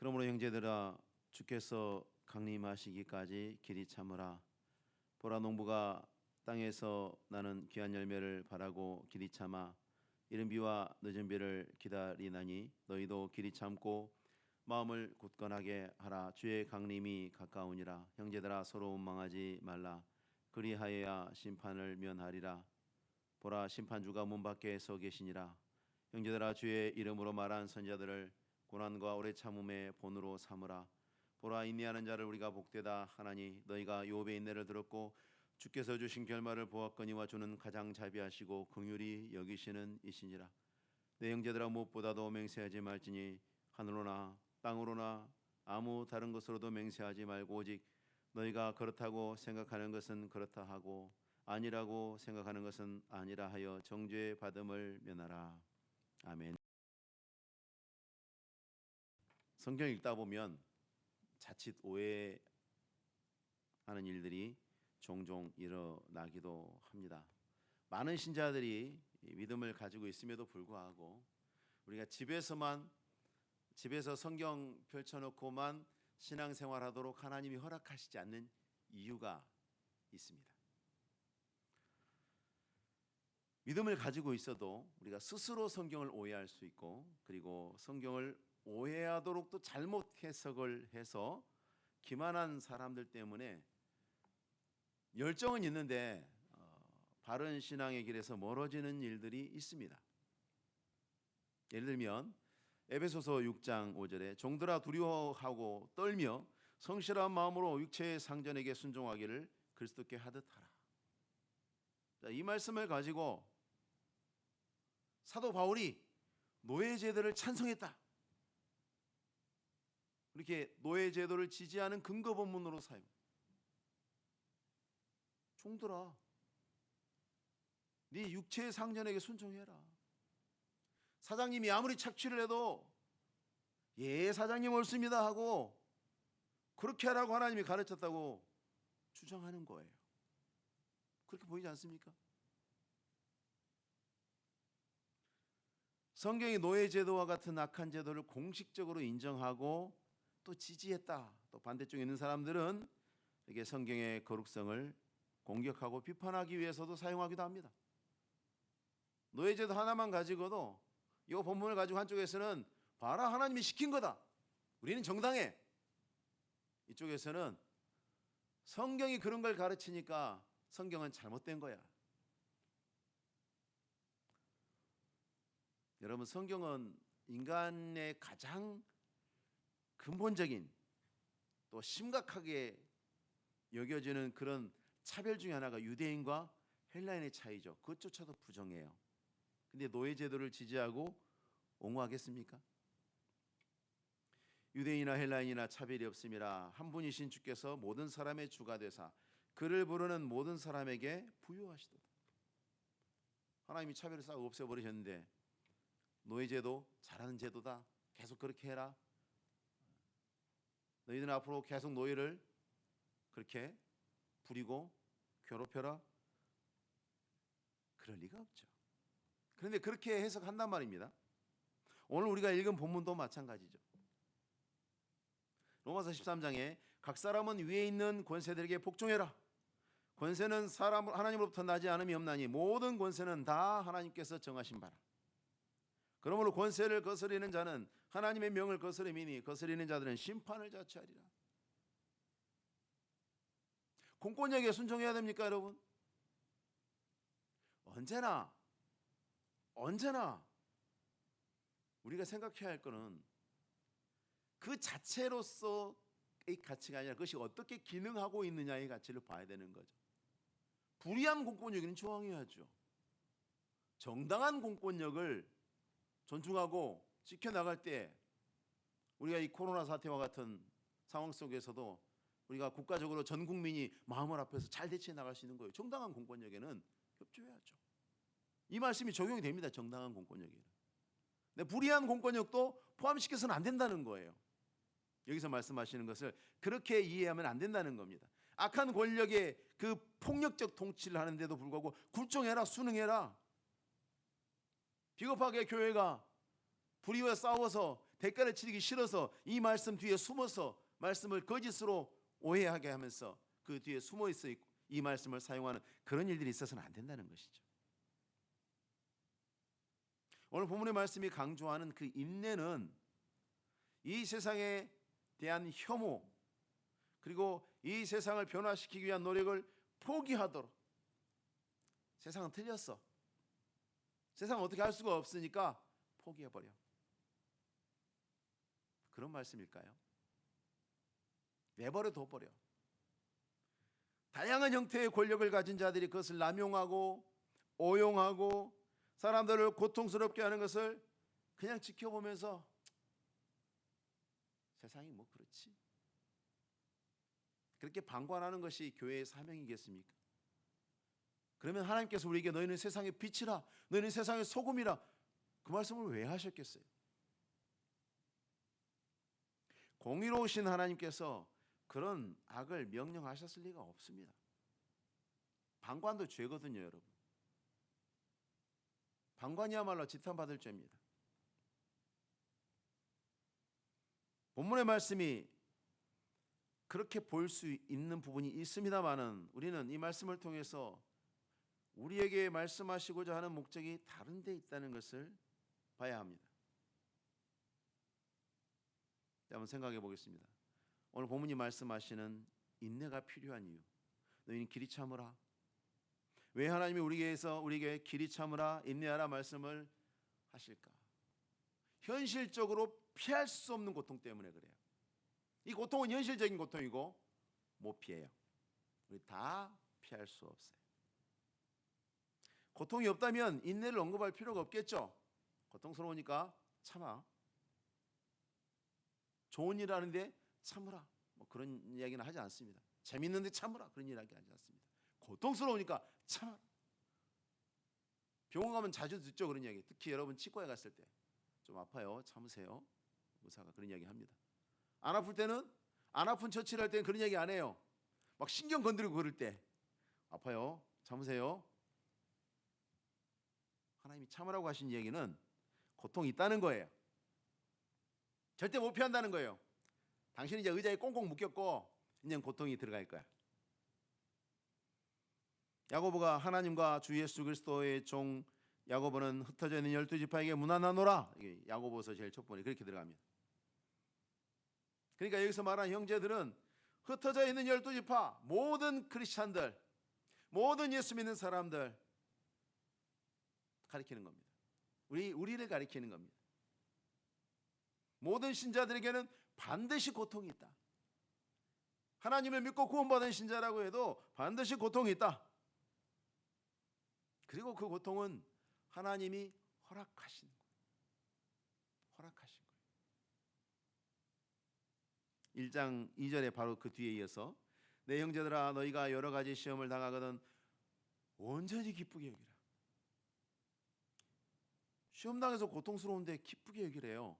그러므로 형제들아, 주께서 강림하시기까지 길이 참으라. 보라, 농부가 땅에서 나는 귀한 열매를 바라고 길이 참아 이른 비와 늦은 비를 기다리나니 너희도 길이 참고 마음을 굳건하게 하라. 주의 강림이 가까우니라. 형제들아, 서로 원망하지 말라. 그리하여야 심판을 면하리라. 보라, 심판주가 문 밖에 서 계시니라. 형제들아, 주의 이름으로 말한 선자들을 고난과 오래 참음의 본으로 삼으라. 보라, 인내하는 자를 우리가 복되다 하나니 너희가 욥의 인내를 들었고 주께서 주신 결말을 보았거니와 주는 가장 자비하시고 긍휼히 여기시는 이시니라. 내 형제들아, 무엇보다도 맹세하지 말지니 하늘로나 땅으로나 아무 다른 것으로도 맹세하지 말고 오직 너희가 그렇다고 생각하는 것은 그렇다 하고 아니라고 생각하는 것은 아니라 하여 정죄 받음을 면하라. 아멘. 성경 읽다 보면 자칫 오해하는 일들이 종종 일어나기도 합니다. 많은 신자들이 믿음을 가지고 있음에도 불구하고 우리가 집에서 성경 펼쳐놓고만 신앙생활하도록 하나님이 허락하시지 않는 이유가 있습니다. 믿음을 가지고 있어도 우리가 스스로 성경을 오해할 수 있고, 그리고 성경을 오해하도록 또 잘못 해석을 해서 기만한 사람들 때문에 열정은 있는데 바른 신앙의 길에서 멀어지는 일들이 있습니다. 예를 들면 에베소서 6장 5절에 종들아, 두려워하고 떨며 성실한 마음으로 육체의 상전에게 순종하기를 그리스도께 하듯 하라. 이 말씀을 가지고 사도 바울이 노예제도를 찬성했다, 이렇게 노예제도를 지지하는 근거 본문으로 사용. 종들아, 네 육체의 상전에게 순종해라. 사장님이 아무리 착취를 해도 예, 사장님 옳습니다 하고 그렇게 하라고 하나님이 가르쳤다고 주장하는 거예요. 그렇게 보이지 않습니까? 성경이 노예제도와 같은 악한 제도를 공식적으로 인정하고 또 지지했다. 또 반대쪽에 있는 사람들은 이게 성경의 거룩성을 공격하고 비판하기 위해서도 사용하기도 합니다. 노예제도 하나만 가지고도 이 본문을 가지고 한쪽에서는 봐라, 하나님이 시킨 거다, 우리는 정당해. 이쪽에서는 성경이 그런 걸 가르치니까 성경은 잘못된 거야. 여러분, 성경은 인간의 가장 근본적인 또 심각하게 여겨지는 그런 차별 중에 하나가 유대인과 헬라인의 차이죠. 그것조차도 부정해요. 근데 노예제도를 지지하고 옹호하겠습니까? 유대인이나 헬라인이나 차별이 없음이라 한 분이신 주께서 모든 사람의 주가 되사 그를 부르는 모든 사람에게 부유하시도다. 하나님이 차별을 싹 없애버리셨는데 노예제도 잘하는 제도다, 계속 그렇게 해라, 너희들은 앞으로 계속 노예를 그렇게 부리고 괴롭혀라, 그럴 리가 없죠. 그런데 그렇게 해석한단 말입니다. 오늘 우리가 읽은 본문도 마찬가지죠. 로마서 13장에 각 사람은 위에 있는 권세들에게 복종해라. 권세는 하나님으로부터 나지 않음이 없나니 모든 권세는 다 하나님께서 정하신 바라. 그러므로 권세를 거스리는 자는 하나님의 명을 거스림이니 거스리는 자들은 심판을 자초하리라. 공권력에 순종해야 됩니까, 여러분? 언제나 우리가 생각해야 할 것은 그 자체로서의 가치가 아니라 그것이 어떻게 기능하고 있느냐의 가치를 봐야 되는 거죠. 불의한 공권력에는 저항해야죠. 정당한 공권력을 존중하고 지켜나갈 때 우리가 이 코로나 사태와 같은 상황 속에서도 우리가 국가적으로 전 국민이 마음을 합해서 잘 대처해 나갈 수 있는 거예요. 정당한 공권력에는 협조해야죠. 이 말씀이 적용이 됩니다. 정당한 공권력에는. 근데 불의한 공권력도 포함시켜서는 안 된다는 거예요. 여기서 말씀하시는 것을 그렇게 이해하면 안 된다는 겁니다. 악한 권력의 그 폭력적 통치를 하는데도 불구하고 굴종해라, 순응해라. 비겁하게 교회가 불의와 싸워서 대가를 치르기 싫어서 이 말씀 뒤에 숨어서 말씀을 거짓으로 오해하게 하면서 그 뒤에 숨어 있어 있고 이 말씀을 사용하는 그런 일들이 있어서는 안 된다는 것이죠. 오늘 본문의 말씀이 강조하는 그 인내는 이 세상에 대한 혐오 그리고 이 세상을 변화시키기 위한 노력을 포기하도록, 세상은 틀렸어, 세상은 어떻게 할 수가 없으니까 포기해버려, 그런 말씀일까요? 내버려 둬버려. 다양한 형태의 권력을 가진 자들이 그것을 남용하고 오용하고 사람들을 고통스럽게 하는 것을 그냥 지켜보면서 세상이 뭐 그렇지, 그렇게 방관하는 것이 교회의 사명이겠습니까? 그러면 하나님께서 우리에게 너희는 세상의 빛이라, 너희는 세상의 소금이라, 그 말씀을 왜 하셨겠어요? 공의로우신 하나님께서 그런 악을 명령하셨을 리가 없습니다. 방관도 죄거든요, 여러분. 방관이야말로 지탄받을 죄입니다. 본문의 말씀이 그렇게 볼 수 있는 부분이 있습니다만은 우리는 이 말씀을 통해서 우리에게 말씀하시고자 하는 목적이 다른 데 있다는 것을 봐야 합니다. 한번 생각해 보겠습니다. 오늘 본문이 말씀하시는 인내가 필요한 이유, 너희는 길이 참으라. 왜 하나님이 우리에게 길이 참으라, 인내하라 말씀을 하실까? 현실적으로 피할 수 없는 고통 때문에 그래요. 이 고통은 현실적인 고통이고 못 피해요. 우리 다 피할 수 없어요. 고통이 없다면 인내를 언급할 필요가 없겠죠. 고통스러우니까 참아. 좋은 일 하는데 참으라, 뭐 그런 이야기는 하지 않습니다. 재밌는데 참으라, 그런 이야기 하지 않습니다. 고통스러우니까 참아라. 병원 가면 자주 듣죠, 그런 이야기. 특히 여러분 치과에 갔을 때 좀 아파요, 참으세요. 의사가 그런 이야기 합니다. 안 아플 때는, 안 아픈 처치를 할 때는 그런 이야기 안 해요. 막 신경 건드리고 그럴 때 아파요, 참으세요. 하나님이 참으라고 하신 얘기는 고통이 있다는 거예요. 절대 못 피한다는 거예요. 당신이 이제 의자에 꽁꽁 묶였고 이제 고통이 들어갈 거야. 야고보가 하나님과 주 예수 그리스도의 종 야고보는 흩어져 있는 12지파에게 문안하노라. 이게 야고보서 제일 첫 번에 그렇게 들어갑니다. 그러니까 여기서 말하는 형제들은 흩어져 있는 12지파, 모든 크리스찬들, 모든 예수 믿는 사람들 가리키는 겁니다. 우리를 가리키는 겁니다. 모든 신자들에게는 반드시 고통이 있다. 하나님을 믿고 구원받은 신자라고 해도 반드시 고통이 있다. 그리고 그 고통은 하나님이 허락하신 거예요. 허락하신 거예요. 1장 2절에 바로 그 뒤에 이어서 내 형제들아 너희가 여러 가지 시험을 당하거든 온전히 기쁘게 여기라. 시험 당해서 고통스러운데 기쁘게 여기래요.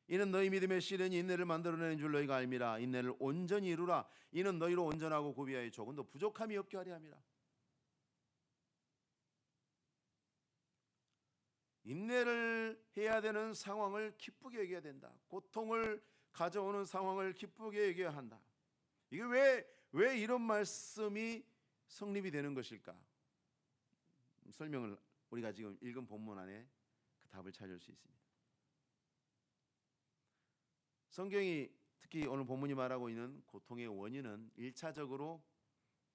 이는 너희 믿음의 시련이 인내를 만들어내는 줄 너희가 알미라. 인내를 온전히 이루라. 이는 너희로 온전하고 고비하여 조금도 부족함이 없게 하려 함이라. 인내를 해야 되는 상황을 기쁘게 여겨야 된다. 고통을 가져오는 상황을 기쁘게 여겨야 한다. 이게 왜 이런 말씀이 성립이 되는 것일까? 설명을 우리가 지금 읽은 본문 안에 그 답을 찾을 수 있습니다. 성경이 특히 오늘 본문이 말하고 있는 고통의 원인은 1차적으로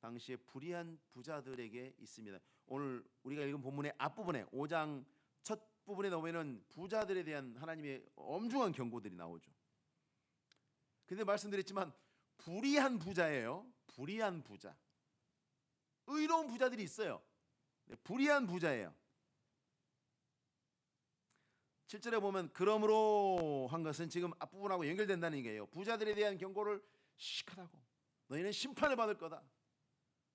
당시에 불의한 부자들에게 있습니다. 오늘 우리가 읽은 본문의 앞부분에 5장 첫 부분에 보면은 부자들에 대한 하나님의 엄중한 경고들이 나오죠. 근데 말씀드렸지만 불의한 부자예요. 불의한 부자. 의로운 부자들이 있어요. 불의한 부자예요. 7절에 보면 그러므로 한 것은 지금 앞부분하고 연결된다는 얘기예요. 부자들에 대한 경고를 시식하다고. 너희는 심판을 받을 거다.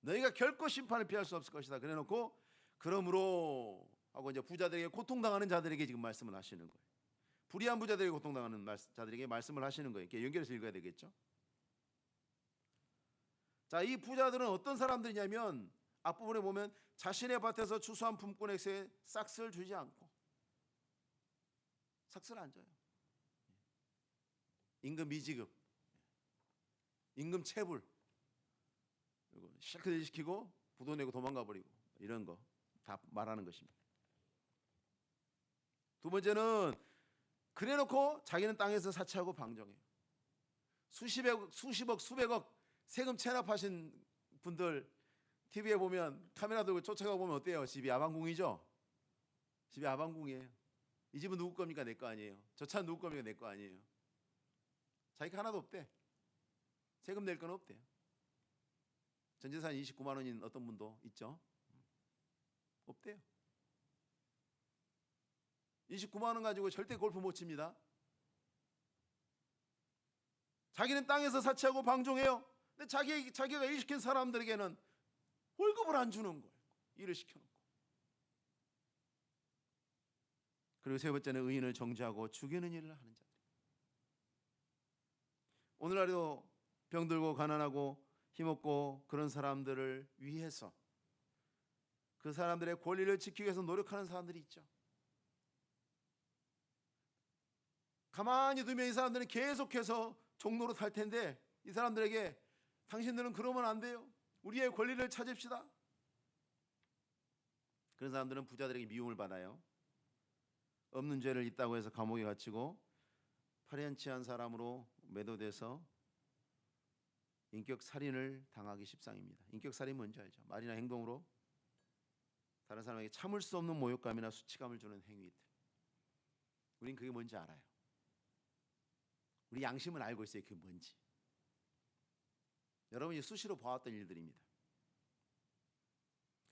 너희가 결코 심판을 피할 수 없을 것이다. 그래놓고 그러므로 하고 이제 부자들에게 고통당하는 자들에게 지금 말씀을 하시는 거예요. 불의한 부자들에게 고통당하는 자들에게 말씀을 하시는 거예요. 이렇게 연결해서 읽어야 되겠죠. 자, 이 부자들은 어떤 사람들이냐면 앞부분에 보면 자신의 밭에서 추수한 품꾼에게 싹스를 주지 않고 삭스를 안 줘요. 임금 미지급, 임금 체불, 그리고 실컷 일 시키고 부도 내고 도망가 버리고 이런 거 다 말하는 것입니다. 두 번째는 그래놓고 자기는 땅에서 사채하고 방종해요. 수십억, 수백억 세금 체납하신 분들 TV에 보면 카메라 들고 쫓아가 보면 어때요? 집이 아방궁이죠? 집이 아방궁이에요. 이 집은 누구 겁니까? 내 거 아니에요. 저 차는 누구 겁니까? 내 거 아니에요. 자기가 하나도 없대. 세금 낼 건 없대요. 전 재산 29만 원인 어떤 분도 있죠? 없대요. 29만 원 가지고 절대 골프 못 칩니다. 자기는 땅에서 사채하고 방종해요. 근데 자기가 일시킨 사람들에게는 월급을 안 주는 거예요. 일을 시켜놓고. 그리고 세 번째는 의인을 정죄하고 죽이는 일을 하는 자들. 오늘날에도 병들고 가난하고 힘없고 그런 사람들을 위해서 그 사람들의 권리를 지키기 위해서 노력하는 사람들이 있죠. 가만히 두면 이 사람들은 계속해서 종로로 탈 텐데 이 사람들에게 당신들은 그러면 안 돼요. 우리의 권리를 찾읍시다. 그런 사람들은 부자들에게 미움을 받아요. 없는 죄를 있다고 해서 감옥에 갇히고 파렴치한 사람으로 매도돼서 인격 살인을 당하기 십상입니다. 인격 살인 뭔지 알죠? 말이나 행동으로 다른 사람에게 참을 수 없는 모욕감이나 수치감을 주는 행위들. 우린 그게 뭔지 알아요. 우리 양심은 알고 있어요. 그게 뭔지. 여러분이 수시로 봐왔던 일들입니다.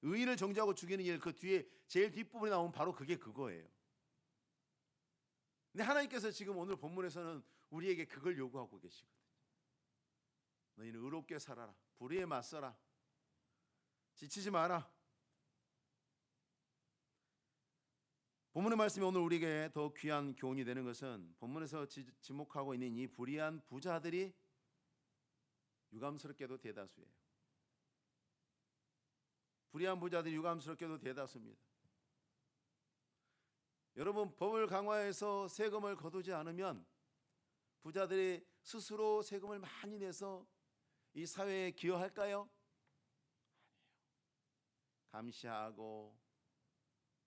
의인을 정죄하고 죽이는 일, 그 뒤에 제일 뒷부분에 나오면 바로 그거예요. 근데 하나님께서 지금 오늘 본문에서는 우리에게 그걸 요구하고 계시거든요. 너희는 의롭게 살아라. 불의에 맞서라. 지치지 마라. 본문의 말씀이 오늘 우리에게 더 귀한 교훈이 되는 것은 본문에서 지목하고 있는 이 불의한 부자들이 유감스럽게도 대다수예요. 불의한 부자들이 유감스럽게도 대다수입니다. 여러분, 법을 강화해서 세금을 거두지 않으면 부자들이 스스로 세금을 많이 내서 이 사회에 기여할까요? 아니에요. 감시하고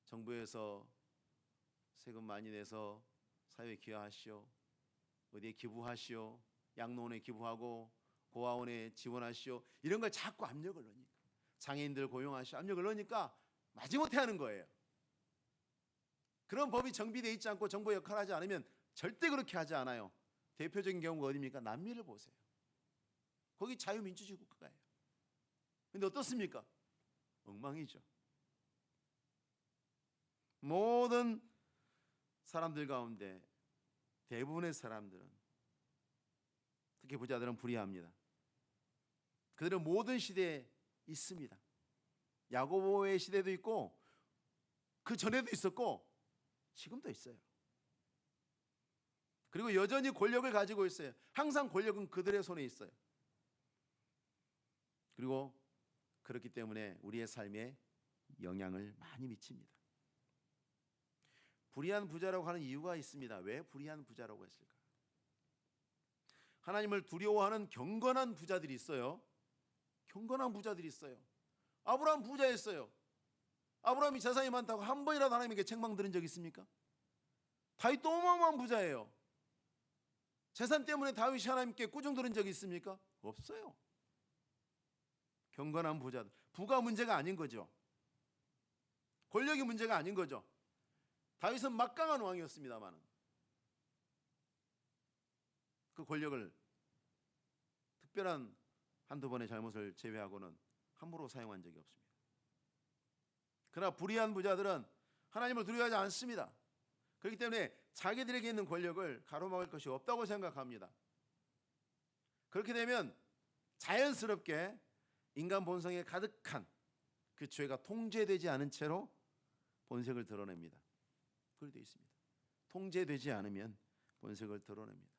정부에서 세금 많이 내서 사회에 기여하시오. 어디에 기부하시오. 양로원에 기부하고 고아원에 지원하시오. 이런 걸 자꾸 압력을 넣으니까, 장애인들 고용하시오. 압력을 넣으니까 마지못해 하는 거예요. 그런 법이 정비되어 있지 않고 정부 역할을 하지 않으면 절대 그렇게 하지 않아요. 대표적인 경우가 어디입니까? 남미를 보세요. 거기 자유민주주의 국가예요. 근데 어떻습니까? 엉망이죠. 모든 사람들 가운데 대부분의 사람들은, 특히 부자들은 불의합니다. 그들은 모든 시대에 있습니다. 야고보의 시대도 있고 그 전에도 있었고 지금도 있어요. 그리고 여전히 권력을 가지고 있어요. 항상 권력은 그들의 손에 있어요. 그리고 그렇기 때문에 우리의 삶에 영향을 많이 미칩니다. 불의한 부자라고 하는 이유가 있습니다. 왜 불의한 부자라고 했을까? 하나님을 두려워하는 경건한 부자들이 있어요. 경건한 부자들이 있어요. 아브라함 부자였어요. 아브라함이 재산이 많다고 한 번이라도 하나님에게 책망 들은 적 있습니까? 다윗도 어마어마한 부자예요. 재산 때문에 다윗이 하나님께 꾸중 들은 적이 있습니까? 없어요. 경건한 부자들. 부가 문제가 아닌 거죠. 권력이 문제가 아닌 거죠. 다윗은 막강한 왕이었습니다만 그 권력을 특별한 한두 번의 잘못을 제외하고는 함부로 사용한 적이 없습니다. 그러나 불의한 부자들은 하나님을 두려워하지 않습니다. 그렇기 때문에 자기들에게 있는 권력을 가로막을 것이 없다고 생각합니다. 그렇게 되면 자연스럽게 인간 본성에 가득한 그 죄가 통제되지 않은 채로 본색을 드러냅니다. 그렇게 되어 있습니다. 통제되지 않으면 본색을 드러냅니다.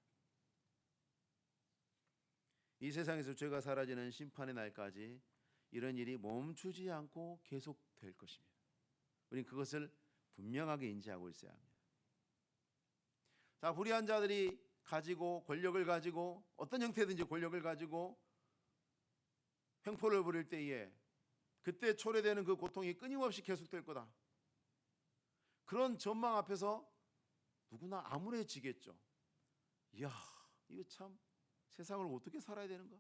이 세상에서 죄가 사라지는 심판의 날까지 이런 일이 멈추지 않고 계속될 것입니다. 우리는 그것을 분명하게 인지하고 있어야 합니다. 자, 불의한 자들이 가지고 권력을 가지고 어떤 형태든지 권력을 가지고 횡포를 부릴 때에 그때 초래되는 그 고통이 끊임없이 계속될 거다. 그런 전망 앞에서 누구나 암울해지겠죠. 이야, 이거 참 세상을 어떻게 살아야 되는가?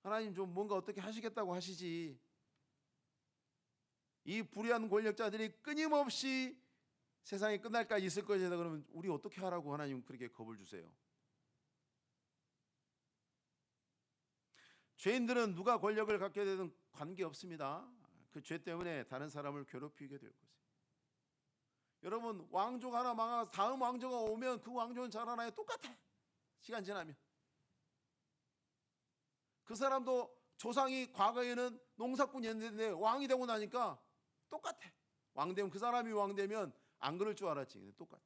하나님 좀 뭔가 어떻게 하시겠다고 하시지. 이 불의한 권력자들이 끊임없이 세상이 끝날까지 있을 것이다. 그러면 우리 어떻게 하라고 하나님 그렇게 겁을 주세요? 죄인들은 누가 권력을 갖게 되든 관계없습니다. 그 죄 때문에 다른 사람을 괴롭히게 될 것이에요. 여러분, 왕족 하나 망하고 다음 왕조가 오면 그 왕조는 자라나요? 똑같아. 시간 지나면 그 사람도 조상이 과거에는 농사꾼이었는데 왕이 되고 나니까 똑같아. 왕 되면, 그 사람이 왕 되면 안 그럴 줄 알았지. 근데 똑같아.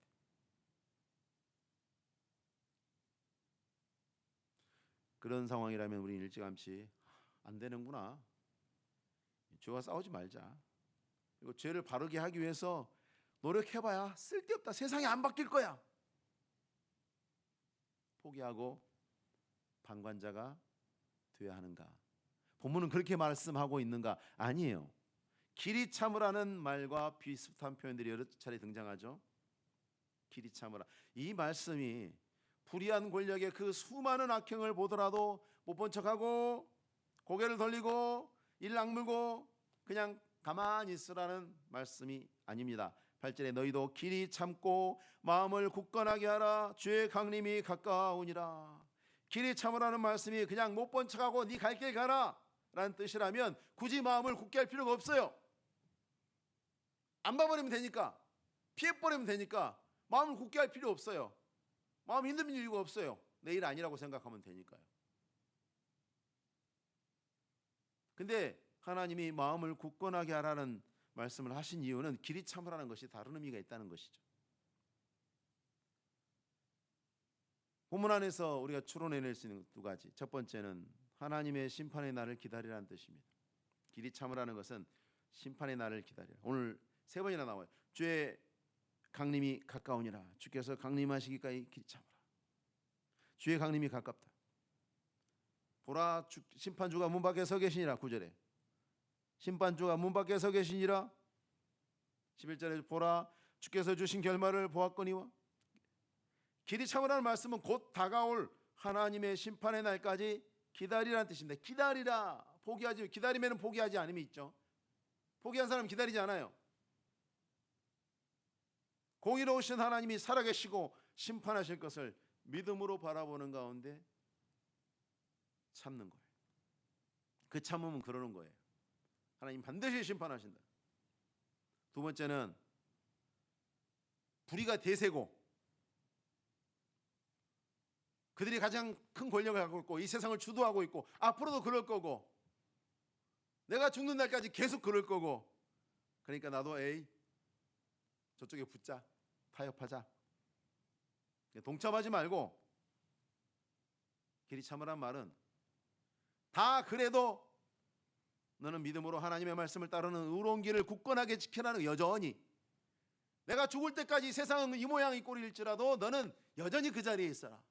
그런 상황이라면 우리 일찌감치 안 되는구나, 죄와 싸우지 말자. 그리고 죄를 바르게 하기 위해서 노력해봐야 쓸데없다, 세상이 안 바뀔 거야, 포기하고 방관자가 되어야 하는가? 본문은 그렇게 말씀하고 있는가? 아니에요. 길이 참으라는 말과 비슷한 표현들이 여러 차례 등장하죠. 길이 참으라, 이 말씀이 불의한 권력의 그 수많은 악행을 보더라도 못 본 척하고 고개를 돌리고 이를 악물고 그냥 가만히 있으라는 말씀이 아닙니다. 8절에 너희도 길이 참고 마음을 굳건하게 하라, 주의 강림이 가까우니라. 길이 참으라는 말씀이 그냥 못 본 척하고 네 갈 길 가라 라는 뜻이라면 굳이 마음을 굳게 할 필요가 없어요. 안 봐버리면 되니까, 피해버리면 되니까 마음을 굳게 할 필요 없어요. 마음 힘든 이유가 없어요. 내일 아니라고 생각하면 되니까요. 근데 하나님이 마음을 굳건하게 하라는 말씀을 하신 이유는 길이 참으라는 것이 다른 의미가 있다는 것이죠. 본문 안에서 우리가 추론해낼 수 있는 두 가지. 첫 번째는 하나님의 심판의 날을 기다리라는 뜻입니다. 길이 참으라는 것은 심판의 날을 기다리라. 오늘 세 번이나 나와요. 주의 강림이 가까우니라. 주께서 강림하시기까지 길이 참으라. 주의 강림이 가깝다. 보라, 심판주가 문 밖에 서 계시니라. 9절에 심판주가 문 밖에 서 계시니라. 11절에 보라, 주께서 주신 결말을 보았거니와. 길이 참으라는 말씀은 곧 다가올 하나님의 심판의 날까지 기다리라는 뜻입니다. 기다리라, 포기하지. 기다리면 포기하지 않음이 있죠. 포기한 사람 기다리지 않아요. 공의로우신 하나님이 살아계시고 심판하실 것을 믿음으로 바라보는 가운데 참는 거예요. 그 참음은 그러는 거예요. 하나님 반드시 심판하신다. 두 번째는 불의가 대세고 그들이 가장 큰 권력을 갖고 있고 이 세상을 주도하고 있고 앞으로도 그럴 거고 내가 죽는 날까지 계속 그럴 거고, 그러니까 나도 저쪽에 붙자, 타협하자, 동참하지 말고. 길이 참으란 말은 다 그래도 너는 믿음으로 하나님의 말씀을 따르는 의로운 길을 굳건하게 지켜라는, 여전히 내가 죽을 때까지 세상은 이 모양 이 꼴일지라도 너는 여전히 그 자리에 있어라.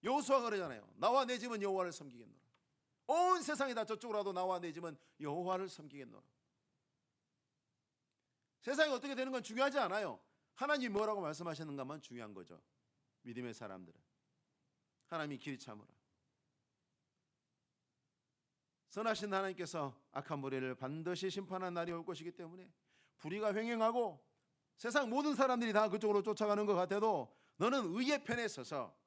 여호수아가 그러잖아요. 나와 내 집은 여호와를 섬기겠노라. 온 세상이 다 저쪽으로 와도 나와 내 집은 여호와를 섬기겠노라. 세상이 어떻게 되는 건 중요하지 않아요. 하나님이 뭐라고 말씀하시는가만 중요한 거죠. 믿음의 사람들은 하나님이 길이 참으라. 선하신 하나님께서 악한 무리를 반드시 심판한 날이 올 것이기 때문에 불의가 횡행하고 세상 모든 사람들이 다 그쪽으로 쫓아가는 것 같아도 너는 의의 편에 서서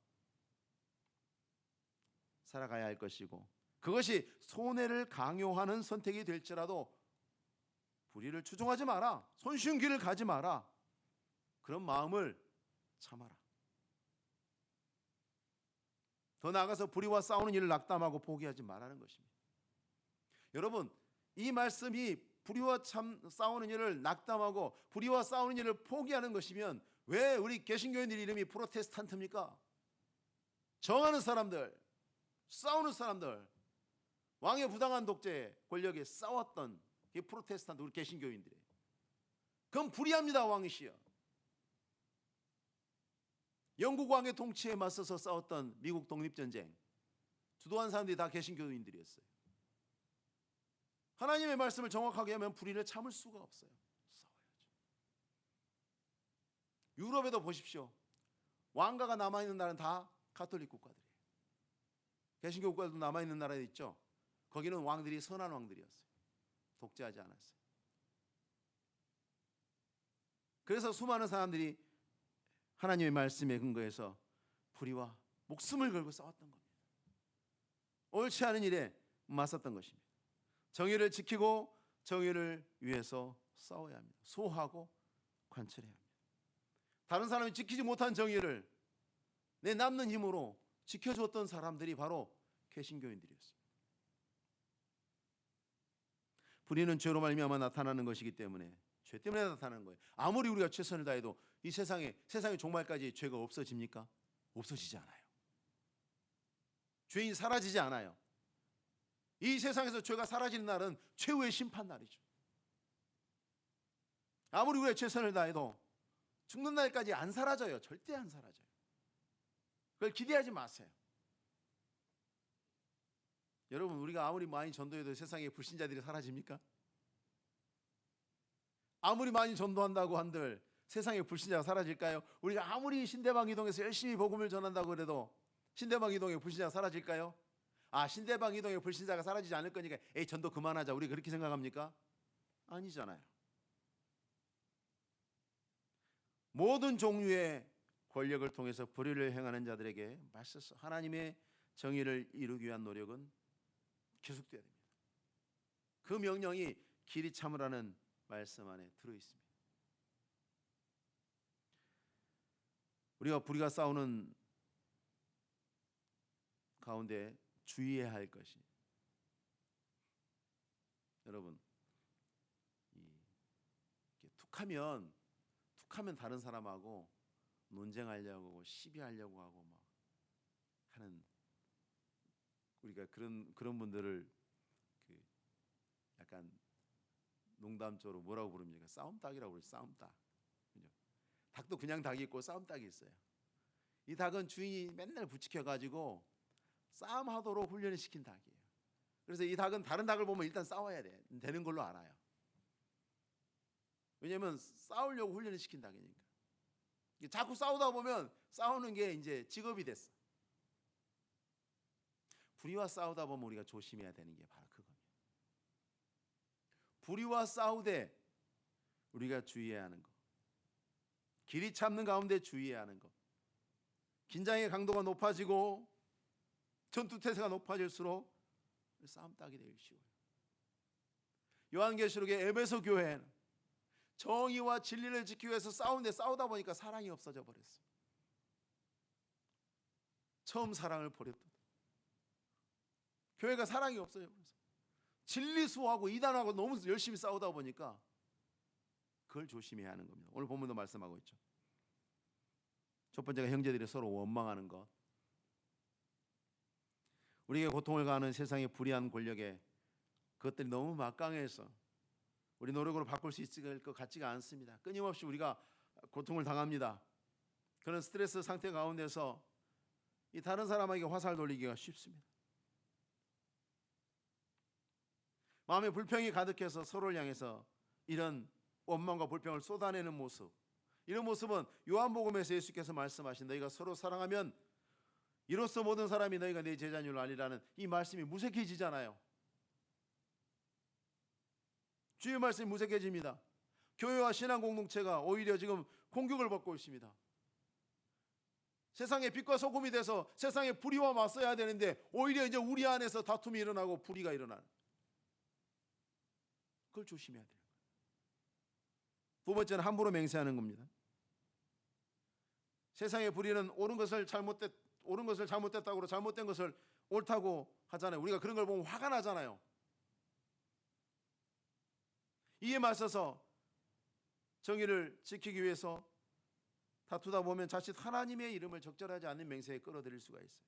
살아가야 할 것이고, 그것이 손해를 강요하는 선택이 될지라도 불의를 추종하지 마라. 손쉬운 길을 가지 마라. 그런 마음을 참아라. 더 나아가서 불의와 싸우는 일을 낙담하고 포기하지 말라는 것입니다. 여러분, 이 말씀이 불의와 싸우는 일을 낙담하고 불의와 싸우는 일을 포기하는 것이면 왜 우리 개신교인들 이름이 프로테스탄트입니까? 정하는 사람들, 싸우는 사람들, 왕의 부당한 독재 권력에 싸웠던 이 프로테스탄트 우리 개신교인들이. 그건 불의합니다. 왕이시여. 영국 왕의 통치에 맞서서 싸웠던 미국 독립전쟁 주도한 사람들이 다 개신교인들이었어요. 하나님의 말씀을 정확하게 하면 불의를 참을 수가 없어요. 싸워야죠. 유럽에도 보십시오. 왕가가 남아있는 나라는 다 가톨릭 국가들이에요. 개신교 국가들도 남아있는 나라에 있죠. 거기는 왕들이 선한 왕들이었어요. 독재하지 않았어요. 그래서 수많은 사람들이 하나님의 말씀에 근거해서 불의와 목숨을 걸고 싸웠던 겁니다. 옳지 않은 일에 맞섰던 것입니다. 정의를 지키고 정의를 위해서 싸워야 합니다. 소화하고 관철해야 합니다. 다른 사람이 지키지 못한 정의를 내 남는 힘으로 지켜줬던 사람들이 바로 개신교인들이었습니다. 불의는 죄로 말미암아 나타나는 것이기 때문에 죄 때문에 나타나는 거예요. 아무리 우리가 최선을 다해도 이 세상의 종말까지 죄가 없어집니까? 없어지지 않아요. 죄인이 사라지지 않아요. 이 세상에서 죄가 사라지는 날은 최후의 심판 날이죠. 아무리 우리가 최선을 다해도 죽는 날까지 안 사라져요. 절대 안 사라져요. 그걸 기대하지 마세요. 여러분, 우리가 아무리 많이 전도해도 세상에 불신자들이 사라집니까? 아무리 많이 전도한다고 한들 세상에 불신자가 사라질까요? 우리가 아무리 신대방 이동에서 열심히 복음을 전한다고 해도 신대방 이동에 불신자가 사라질까요? 신대방 이동에 불신자가 사라지지 않을 거니까 에이, 전도 그만하자. 우리 그렇게 생각합니까? 아니잖아요. 모든 종류의 권력을 통해서 불의를 행하는 자들에게 맞서서 하나님의 정의를 이루기 위한 노력은 계속돼야 됩니다. 그 명령이 길이 참으라는 말씀 안에 들어있습니다. 우리가 불의가 싸우는 가운데 주의해야 할 것이, 여러분, 툭하면 다른 사람하고 논쟁하려고 하고 시비하려고 하고 막 하는, 우리가 그런 분들을 약간 농담적으로 뭐라고 부릅니까? 싸움닭이라고 그래요. 싸움닭. 그죠? 닭도 그냥 닭이 있고 싸움닭이 있어요. 이 닭은 주인이 맨날 부추겨가지고 싸움하도록 훈련을 시킨 닭이에요. 그래서 이 닭은 다른 닭을 보면 일단 싸워야 되는 걸로 알아요. 왜냐하면 싸우려고 훈련을 시킨 닭이니까. 자꾸 싸우다 보면 싸우는 게 이제 직업이 됐어. 불의와 싸우다 보면 우리가 조심해야 되는 게 바로 그겁니다. 불의와 싸우되 우리가 주의해야 하는 것, 길이 참는 가운데 주의해야 하는 것, 긴장의 강도가 높아지고 전투태세가 높아질수록 싸움닭이 되기 쉬워요. 요한계시록의 에베소 교회는 정의와 진리를 지키기 위해서 싸우는데 싸우다 보니까 사랑이 없어져 버렸어요. 처음 사랑을 버렸던 교회가 사랑이 없어요. 그래서 진리수하고 이단하고 너무 열심히 싸우다 보니까 그걸 조심해야 하는 겁니다. 오늘 본문도 말씀하고 있죠. 첫 번째가 형제들이 서로 원망하는 것. 우리에게 고통을 가하는 세상의 불의한 권력에 그것들이 너무 막강해서 우리 노력으로 바꿀 수 있을 것 같지가 않습니다. 끊임없이 우리가 고통을 당합니다. 그런 스트레스 상태 가운데서 이 다른 사람에게 화살 돌리기가 쉽습니다. 마음에 불평이 가득해서 서로를 향해서 이런 원망과 불평을 쏟아내는 모습, 이런 모습은 요한복음에서 예수께서 말씀하신 너희가 서로 사랑하면 이로써 모든 사람이 너희가 내 제자인 줄 알리라는 이 말씀이 무색해지잖아요. 주의 말씀이 무색해집니다. 교회와 신앙 공동체가 오히려 지금 공격을 받고 있습니다. 세상의 빛과 소금이 돼서 세상의 불의와 맞서야 되는데 오히려 이제 우리 안에서 다툼이 일어나고 불의가 일어나는, 그걸 조심해야 돼요. 두 번째는 함부로 맹세하는 겁니다. 세상의 불의는 옳은 것을 잘못됐다고 잘못된 것을 옳다고 하잖아요. 우리가 그런 걸 보면 화가 나잖아요. 이에 맞서서 정의를 지키기 위해서 다투다 보면 자칫 하나님의 이름을 적절하지 않는 맹세에 끌어들일 수가 있어요.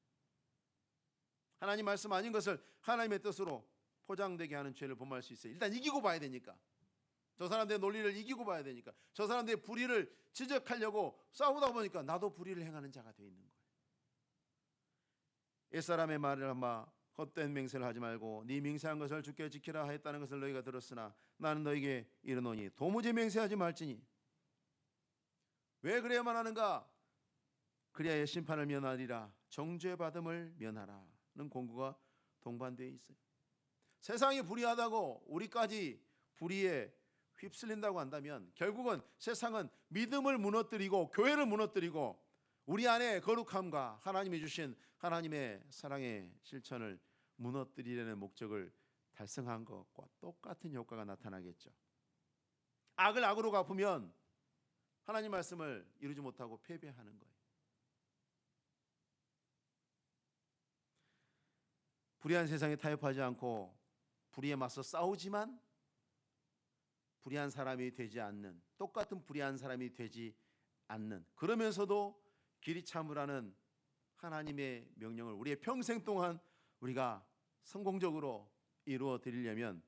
하나님 말씀 아닌 것을 하나님의 뜻으로 포장되게 하는 죄를 범할 수 있어요. 일단 이기고 봐야 되니까. 저 사람들의 논리를 이기고 봐야 되니까, 저 사람들의 불의를 지적하려고 싸우다 보니까 나도 불의를 행하는 자가 되어 있는 거예요. 옛사람의 말을 아마 헛된 맹세를 하지 말고 네 맹세한 것을 주께 지키라 하였다는 것을 너희가 들었으나 나는 너희에게 이르노니 도무지 맹세하지 말지니. 왜 그래야만 하는가? 그리하여 심판을 면하리라, 정죄받음을 면하라는 공구가 동반되어 있어요. 세상이 불의하다고 우리까지 불의에 휩쓸린다고 한다면 결국은 세상은 믿음을 무너뜨리고 교회를 무너뜨리고 우리 안에 거룩함과 하나님이 주신 하나님의 사랑의 실천을 무너뜨리려는 목적을 달성한 것과 똑같은 효과가 나타나겠죠. 악을 악으로 갚으면 하나님 말씀을 이루지 못하고 패배하는 거예요. 불의한 세상에 타협하지 않고 불의에 맞서 싸우지만 불의한 사람이 되지 않는, 똑같은 불의한 사람이 되지 않는, 그러면서도 길이 참으라는 하나님의 명령을 우리의 평생 동안 우리가 성공적으로 이루어 드리려면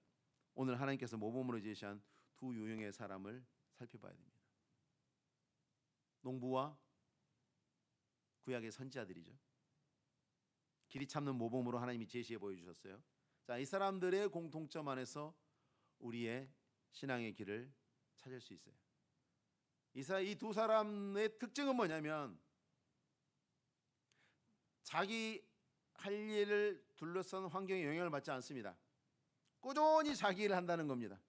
오늘 하나님께서 모범으로 제시한 두 유형의 사람을 살펴봐야 됩니다. 농부와 구약의 선지자들이죠. 길이 참는 모범으로 하나님이 제시해 보여주셨어요. 자, 이 사람들의 공통점 안에서 우리의 신앙의 길을 찾을 수 있어요. 이 두 사람의 특징은 뭐냐면 자기 할 일을 둘러싼 환경에 영향을 받지 않습니다. 꾸준히 자기 일을 한다는 겁니다.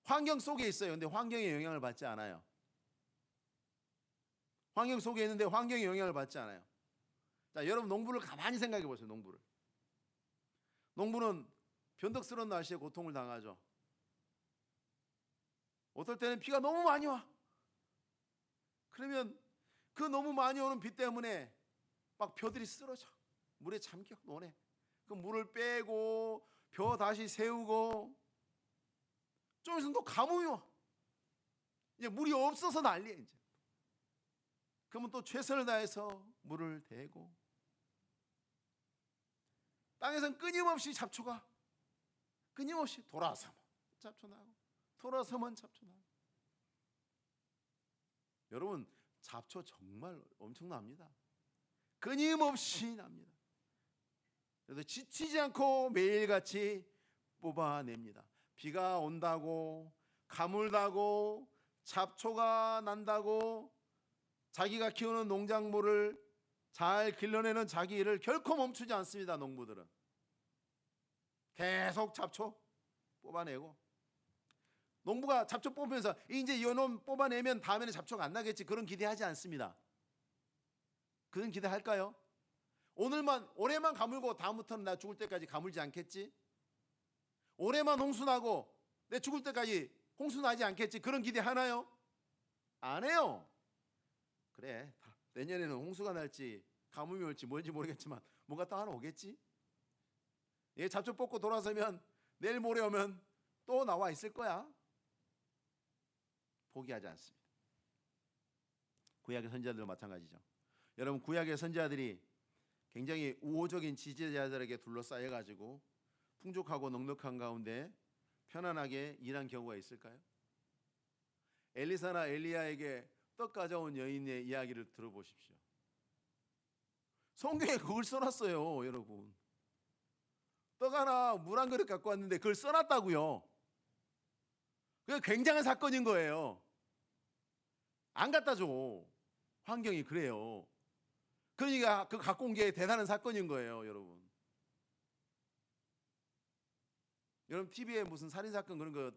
환경 속에 있어요. 근데 환경에 영향을 받지 않아요. 환경 속에 있는데 환경에 영향을 받지 않아요. 자, 여러분 농부를 가만히 생각해 보세요. 농부는 변덕스러운 날씨에 고통을 당하죠. 어떨 때는 비가 너무 많이 와. 그러면 그 너무 많이 오는 비 때문에 막 벼들이 쓰러져. 물에 잠겨 노네. 그 물을 빼고 벼 다시 세우고 좀 있으면 또 가뭄이 와. 이제 물이 없어서 난리야 이제. 그러면 또 최선을 다해서 물을 대고 땅에선 끊임없이 잡초가 끊임없이 돌아서면 잡초 나고 돌아서면 잡초 나고. 여러분 잡초 정말 엄청납니다. 끊임없이 납니다. 그래서 지치지 않고 매일같이 뽑아냅니다. 비가 온다고 가물다고 잡초가 난다고 자기가 키우는 농작물을 잘 길러내는 자기 일을 결코 멈추지 않습니다. 농부들은 계속 잡초 뽑아내고, 농부가 잡초 뽑으면서 이제 이놈 뽑아내면 다음에는 잡초가 안 나겠지 그런 기대하지 않습니다. 그런 기대할까요? 올해만 가물고 다음부터는 나 죽을 때까지 가물지 않겠지? 올해만 홍수나고 내 죽을 때까지 홍수나지 않겠지? 그런 기대 하나요? 안 해요. 그래, 내년에는 홍수가 날지 가뭄이 올지 뭔지 모르겠지만 뭔가 또 하나 오겠지? 얘 잡초 뽑고 돌아서면 내일 모레 오면 또 나와 있을 거야. 포기하지 않습니다. 구약의 선지자들도 마찬가지죠. 여러분 구약의 선지자들이 굉장히 우호적인 지지자들에게 둘러싸여가지고 풍족하고 넉넉한 가운데 편안하게 일한 경우가 있을까요? 엘리사나 엘리야에게 떡 가져온 여인의 이야기를 들어보십시오. 성경에 그걸 써놨어요. 여러분 떡 하나 물 한 그릇 갖고 왔는데 그걸 써놨다고요. 그게 굉장한 사건인 거예요. 안 갖다 줘. 환경이 그래요. 그러니까 그 갖고 온 게 대단한 사건인 거예요. 여러분 TV에 무슨 살인사건 그런 거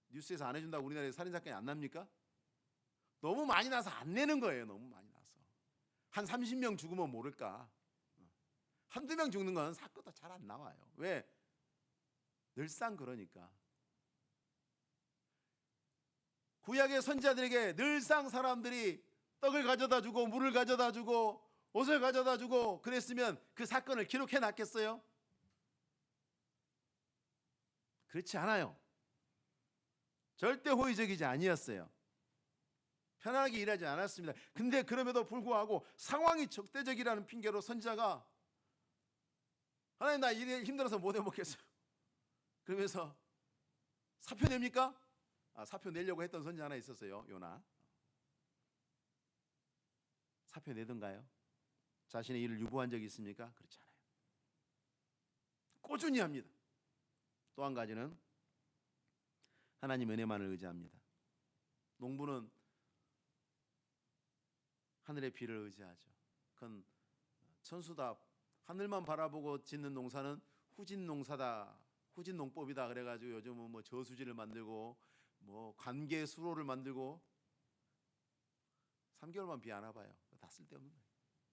뉴스에서 안 해준다고 우리나라에 살인사건이 안 납니까? 너무 많이 나서 안 내는 거예요. 너무 많이 나서 한 30명 죽으면 모를까, 한두 명 죽는 건 사건도 잘 안 나와요. 왜? 늘상 그러니까. 구약의 선지자들에게 늘상 사람들이 떡을 가져다 주고 물을 가져다 주고 옷을 가져다 주고 그랬으면 그 사건을 기록해 놨겠어요? 그렇지 않아요. 절대 호의적이지 아니었어요. 편하게 일하지 않았습니다. 근데 그럼에도 불구하고 상황이 적대적이라는 핑계로 선지자가 하나님 나 일이 힘들어서 못 해먹겠어요. 그러면서 사표 냅니까? 사표 내려고 했던 선지자 하나 있었어요. 요나. 사표 내던가요? 자신의 일을 유보한 적이 있습니까? 그렇지 않아요. 꾸준히 합니다. 또 한 가지는 하나님 은혜만을 의지합니다. 농부는 하늘의 비를 의지하죠. 그건 천수답, 하늘만 바라보고 짓는 농사는 후진 농사다, 후진 농법이다 그래가지고 요즘은 뭐 저수지를 만들고 뭐 관계 수로를 만들고 3개월만 비 안 와봐요. 다 쓸데없는 거예요.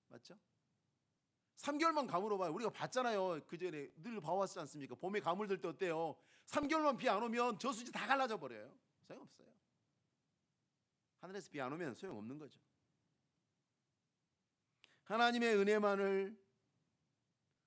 맞죠? 3개월만 가물어 봐요. 우리가 봤잖아요. 그전에 늘 봐왔지 않습니까? 봄에 가물들 때 어때요? 3개월만 비 안 오면 저수지 다 갈라져 버려요. 소용없어요. 하늘에서 비 안 오면 소용없는 거죠. 하나님의 은혜만을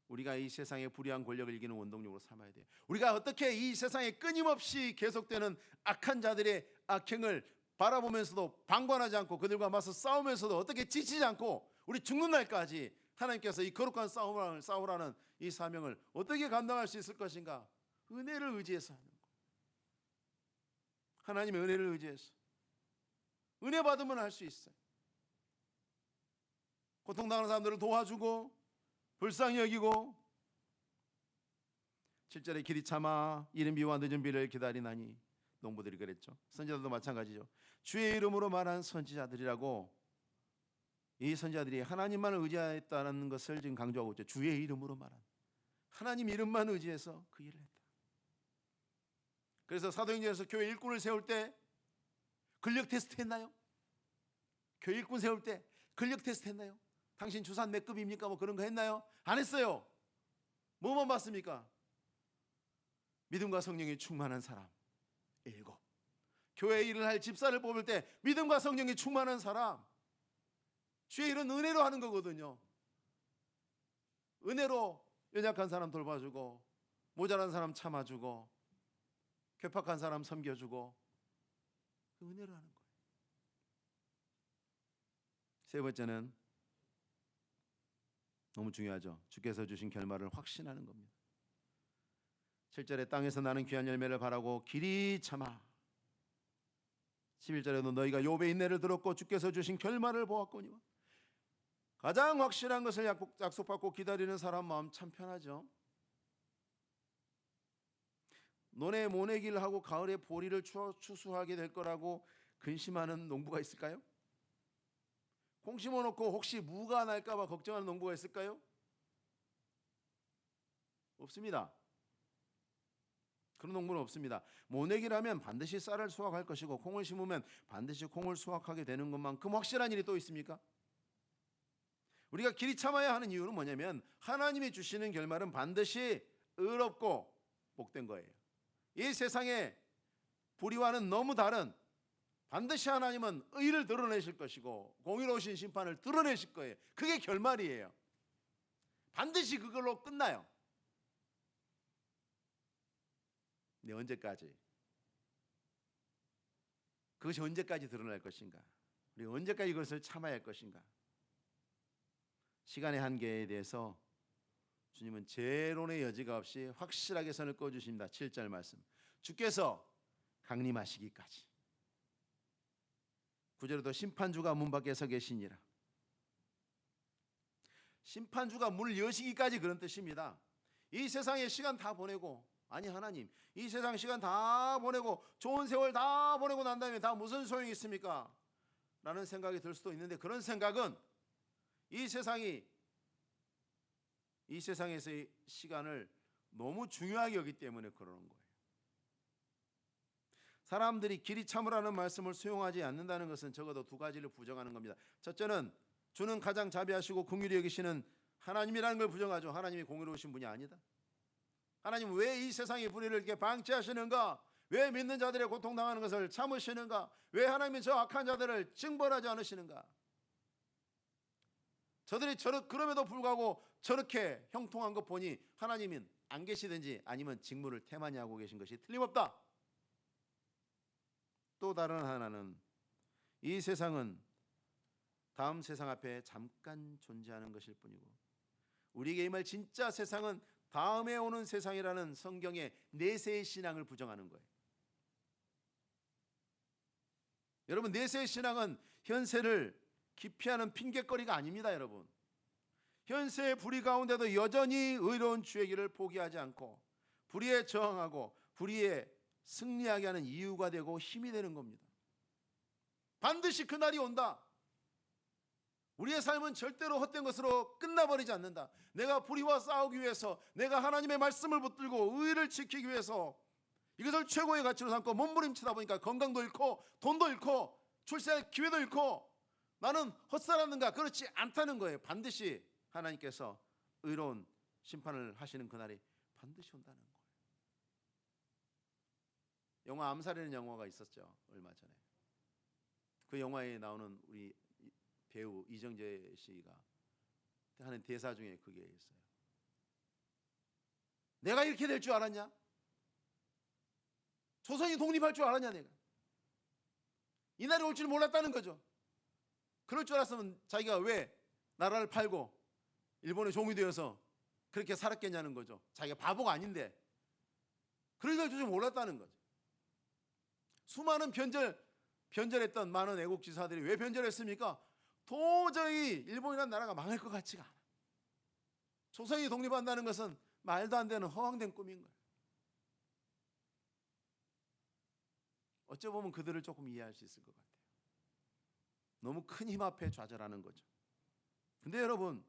우리가 이 세상의 불의한 권력을 이기는 원동력으로 삼아야 돼요. 우리가 어떻게 이 세상에 끊임없이 계속되는 악한 자들의 악행을 바라보면서도 방관하지 않고 그들과 맞서 싸우면서도 어떻게 지치지 않고 우리 죽는 날까지 하나님께서 이 거룩한 싸움을 싸우라는 이 사명을 어떻게 감당할 수 있을 것인가? 은혜를 의지해서 하는 거예요. 하나님의 은혜를 의지해서 은혜 받으면 할 수 있어요. 고통당하는 사람들을 도와주고 불쌍히 여기고 7절에 길이 참아 이른 비와 늦은 비를 기다리나니 농부들이 그랬죠. 선지자들도 마찬가지죠. 주의 이름으로 말한 선지자들이라고 이 선지자들이 하나님만을 의지했다는 것을 지금 강조하고 있죠. 주의 이름으로 말한 하나님 이름만 의지해서 그 일을 했다. 그래서 사도행전에서 교회 일꾼을 세울 때 근력 테스트 했나요? 교회 일꾼 세울 때 근력 테스트 했나요? 당신 주산 몇 급입니까? 뭐 그런 거 했나요? 안 했어요. 뭐만 봤습니까? 믿음과 성령이 충만한 사람 7. 교회 일을 할 집사를 뽑을 때 믿음과 성령이 충만한 사람, 주의 일은 은혜로 하는 거거든요. 은혜로 연약한 사람 돌봐주고 모자란 사람 참아주고 괴팍한 사람 섬겨주고 은혜로 하는 거예요. 세 번째는 너무 중요하죠. 주께서 주신 결말을 확신하는 겁니다. 7절에 땅에서 나는 귀한 열매를 바라고 길이 참아. 11절에도 너희가 욥의 인내를 들었고 주께서 주신 결말을 보았거니와. 가장 확실한 것을 약속받고 기다리는 사람 마음 참 편하죠. 논에 모내기를 하고 가을에 보리를 추수하게 될 거라고 근심하는 농부가 있을까요? 콩 심어놓고 혹시 무가 날까 봐 걱정하는 농부가 있을까요? 없습니다. 그런 농부는 없습니다. 모내기를 하면 반드시 쌀을 수확할 것이고 콩을 심으면 반드시 콩을 수확하게 되는 것만큼 확실한 일이 또 있습니까? 우리가 길이 참아야 하는 이유는 뭐냐면 하나님이 주시는 결말은 반드시 의롭고 복된 거예요. 이 세상의 불의와는 너무 다른, 반드시 하나님은 의를 드러내실 것이고 공의로우신 심판을 드러내실 거예요. 그게 결말이에요. 반드시 그걸로 끝나요. 근데 언제까지? 그것이 언제까지 드러날 것인가? 우리가 언제까지 이것을 참아야 할 것인가? 시간의 한계에 대해서 주님은 재론의 여지가 없이 확실하게 선을 그어주십니다. 7절 말씀, 주께서 강림하시기까지. 9절에도 심판주가 문 밖에 서 계시니라. 심판주가 문을 여시기까지 그런 뜻입니다. 이 세상에 시간 다 보내고, 아니 하나님 이 세상 시간 다 보내고 좋은 세월 다 보내고 난 다음에 다 무슨 소용이 있습니까? 라는 생각이 들 수도 있는데, 그런 생각은 이 세상에서의 시간을 너무 중요하게 여기기 때문에 그러는 거예요. 사람들이 길이 참으라는 말씀을 수용하지 않는다는 것은 적어도 두 가지를 부정하는 겁니다. 첫째는 주는 가장 자비하시고 긍휼히 여기시는 하나님이라는 걸 부정하죠. 하나님이 공의로우신 분이 아니다. 하나님은 왜 이 세상의 불의를 이렇게 방치하시는가? 왜 믿는 자들의 고통당하는 것을 참으시는가? 왜 하나님은 저 악한 자들을 징벌하지 않으시는가? 저들이 그럼에도 불구하고 저렇게 형통한 것 보니 하나님은 안 계시든지 아니면 직무를 태만히 하고 계신 것이 틀림없다. 또 다른 하나는 이 세상은 다음 세상 앞에 잠깐 존재하는 것일 뿐이고, 우리에게 임할 진짜 세상은 다음에 오는 세상이라는 성경의 내세의 신앙을 부정하는 거예요. 여러분, 내세의 신앙은 현세를 기피하는 핑계거리가 아닙니다. 여러분, 현세의 불의 가운데도 여전히 의로운 주의 길을 포기하지 않고 불의에 저항하고 불의에 승리하게 하는 이유가 되고 힘이 되는 겁니다. 반드시 그날이 온다. 우리의 삶은 절대로 헛된 것으로 끝나버리지 않는다. 내가 불의와 싸우기 위해서, 내가 하나님의 말씀을 붙들고 의를 지키기 위해서 이것을 최고의 가치로 삼고 몸부림치다 보니까 건강도 잃고 돈도 잃고 출세할 기회도 잃고 나는 헛살았는가? 그렇지 않다는 거예요. 반드시 하나님께서 의로운 심판을 하시는 그날이 반드시 온다는 거예요. 영화 암살이라는 영화가 있었죠, 얼마 전에. 그 영화에 나오는 우리 배우 이정재 씨가 하는 대사 중에 그게 있어요. 내가 이렇게 될 줄 알았냐? 조선이 독립할 줄 알았냐? 내가 이날이 올 줄 몰랐다는 거죠. 그럴 줄 알았으면 자기가 왜 나라를 팔고 일본의 종이 되어서 그렇게 살았겠냐는 거죠. 자기가 바보가 아닌데 그럴 줄 몰랐다는 거죠. 수많은 변절했던 많은 애국지사들이 왜 변절했습니까? 도저히 일본이라는 나라가 망할 것 같지가 않아. 조선이 독립한다는 것은 말도 안 되는 허황된 꿈인 거예요. 어찌 보면 그들을 조금 이해할 수 있을 것 같아요. 너무 큰 힘 앞에 좌절하는 거죠. 근데 여러분,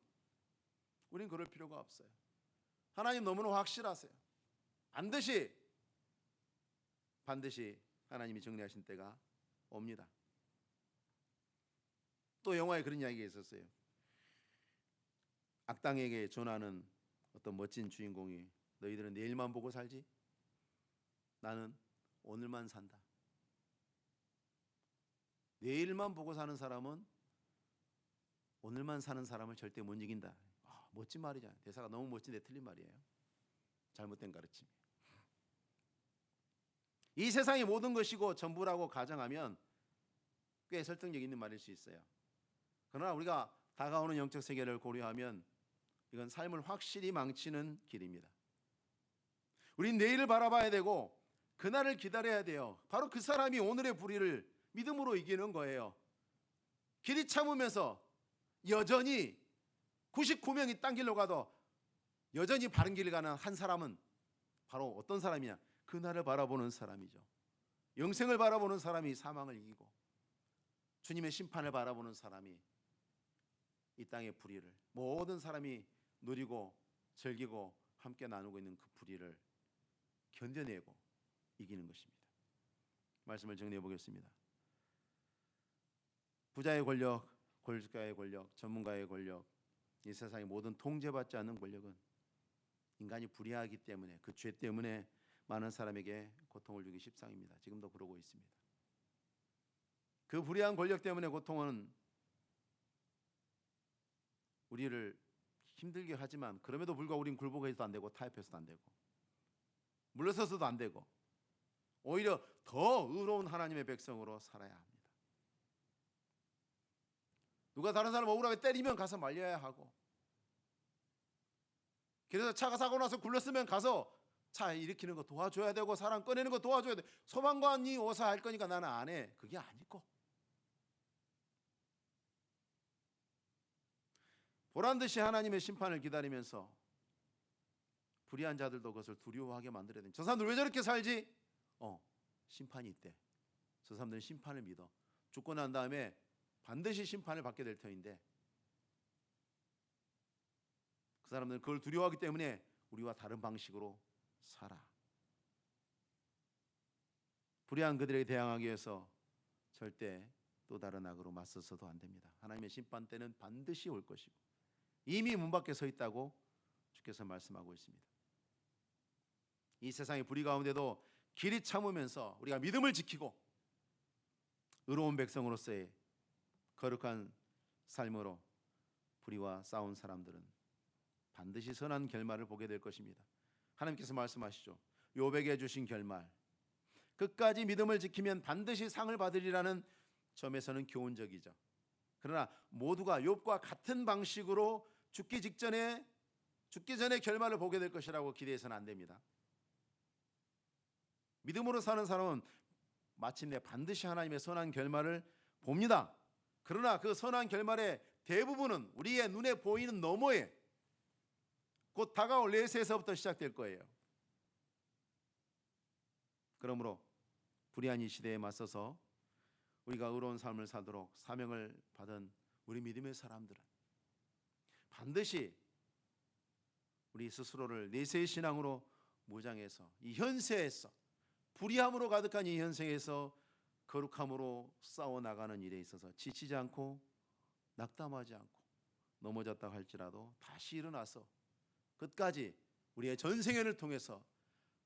우린 그럴 필요가 없어요. 하나님 너무나 확실하세요. 반드시 하나님이 정리하신 때가 옵니다. 또 영화에 그런 이야기가 있었어요. 악당에게 전하는 어떤 멋진 주인공이 너희들은 내일만 보고 살지? 나는 오늘만 산다. 내일만 보고 사는 사람은 오늘만 사는 사람을 절대 못 이긴다. 멋진 말이잖아요. 대사가 너무 멋진데 틀린 말이에요. 잘못된 가르침. 이 세상이 모든 것이고 전부라고 가정하면 꽤 설득력 있는 말일 수 있어요. 그러나 우리가 다가오는 영적 세계를 고려하면 이건 삶을 확실히 망치는 길입니다. 우린 내일을 바라봐야 되고 그날을 기다려야 돼요. 바로 그 사람이 오늘의 불의를 믿음으로 이기는 거예요. 길이 참으면서 여전히 99명이 딴 길로 가도 여전히 바른 길을 가는 한 사람은 바로 어떤 사람이냐? 그날을 바라보는 사람이죠. 영생을 바라보는 사람이 사망을 이기고 주님의 심판을 바라보는 사람이 이 땅의 불의를 모든 사람이 누리고 즐기고 함께 나누고 있는 그 불의를 견뎌내고 이기는 것입니다. 말씀을 정리해 보겠습니다. 부자의 권력, 권력가의 권력, 전문가의 권력, 이 세상의 모든 통제받지 않는 권력은 인간이 불의하기 때문에 그 죄 때문에 많은 사람에게 고통을 주기 십상입니다. 지금도 그러고 있습니다. 그 불의한 권력 때문에 고통은 우리를 힘들게 하지만 그럼에도 불구하고 우리는 굴복해서도 안 되고 타협해서도 안 되고 물러서서도 안 되고 오히려 더 의로운 하나님의 백성으로 살아야 합니다. 누가 다른 사람 억울하게 때리면 가서 말려야 하고 그래서 차가 사고 나서 굴렀으면 가서 차 일으키는 거 도와줘야 되고 사람 꺼내는 거 도와줘야 돼. 소방관이 오서 할 거니까 나는 안 해. 그게 아니고 보란듯이 하나님의 심판을 기다리면서 불의한 자들도 그것을 두려워하게 만들어야 돼. 저 사람들 왜 저렇게 살지? 심판이 있대. 저 사람들은 심판을 믿어. 죽고 난 다음에 반드시 심판을 받게 될 터인데 그 사람들은 그걸 두려워하기 때문에 우리와 다른 방식으로 살아. 불의한 그들에게 대항하기 위해서 절대 또 다른 악으로 맞서서도 안 됩니다. 하나님의 심판 때는 반드시 올 것이고 이미 문 밖에 서 있다고 주께서 말씀하고 있습니다. 이 세상의 불의 가운데도 길이 참으면서 우리가 믿음을 지키고 의로운 백성으로서의 거룩한 삶으로 불의와 싸운 사람들은 반드시 선한 결말을 보게 될 것입니다. 하나님께서 말씀하시죠. 욥에게 주신 결말, 끝까지 믿음을 지키면 반드시 상을 받으리라는 점에서는 교훈적이죠. 그러나 모두가 욥과 같은 방식으로 죽기 전에 결말을 보게 될 것이라고 기대해서는 안 됩니다. 믿음으로 사는 사람은 마침내 반드시 하나님의 선한 결말을 봅니다. 그러나 그 선한 결말의 대부분은 우리의 눈에 보이는 너머에 곧 다가올 내세에서부터 시작될 거예요. 그러므로 불의한 이 시대에 맞서서 우리가 의로운 삶을 살도록 사명을 받은 우리 믿음의 사람들은 반드시 우리 스스로를 내세의 신앙으로 무장해서 이 현세에서 불의함으로 가득한 이 현생에서 거룩함으로 싸워나가는 일에 있어서 지치지 않고 낙담하지 않고 넘어졌다 할지라도 다시 일어나서 끝까지 우리의 전생애를 통해서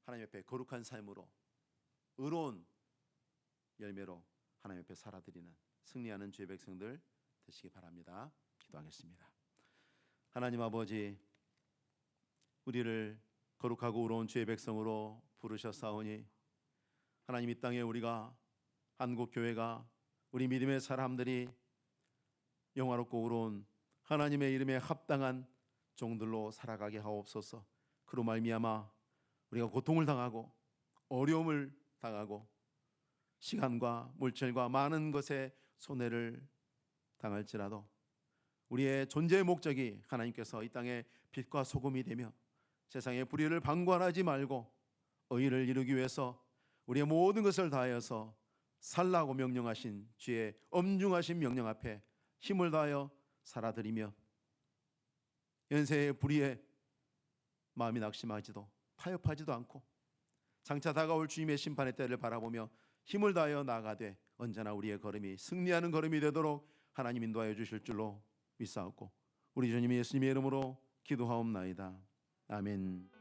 하나님 앞에 거룩한 삶으로 의로운 열매로 하나님 앞에 살아드리는 승리하는 주의 백성들 되시기 바랍니다. 기도하겠습니다. 하나님 아버지, 우리를 거룩하고 의로운 주의 백성으로 부르셨사오니 하나님 이 땅에 우리가 한국교회가 우리 믿음의 사람들이 영화롭고 의로운 하나님의 이름에 합당한 종들로 살아가게 하옵소서. 그로 말미암아 우리가 고통을 당하고 어려움을 당하고 시간과 물질과 많은 것에 손해를 당할지라도 우리의 존재의 목적이 하나님께서 이 땅에 빛과 소금이 되며 세상의 불의를 방관하지 말고 의를 이루기 위해서 우리의 모든 것을 다하여서 살라고 명령하신 주의 엄중하신 명령 앞에 힘을 다하여 살아드리며 연세의 불의에 마음이 낙심하지도 타협하지도 않고 장차 다가올 주님의 심판의 때를 바라보며 힘을 다하여 나아가되 언제나 우리의 걸음이 승리하는 걸음이 되도록 하나님 인도하여 주실 줄로 믿사옵고 우리 주님 예수님의 이름으로 기도하옵나이다. 아멘.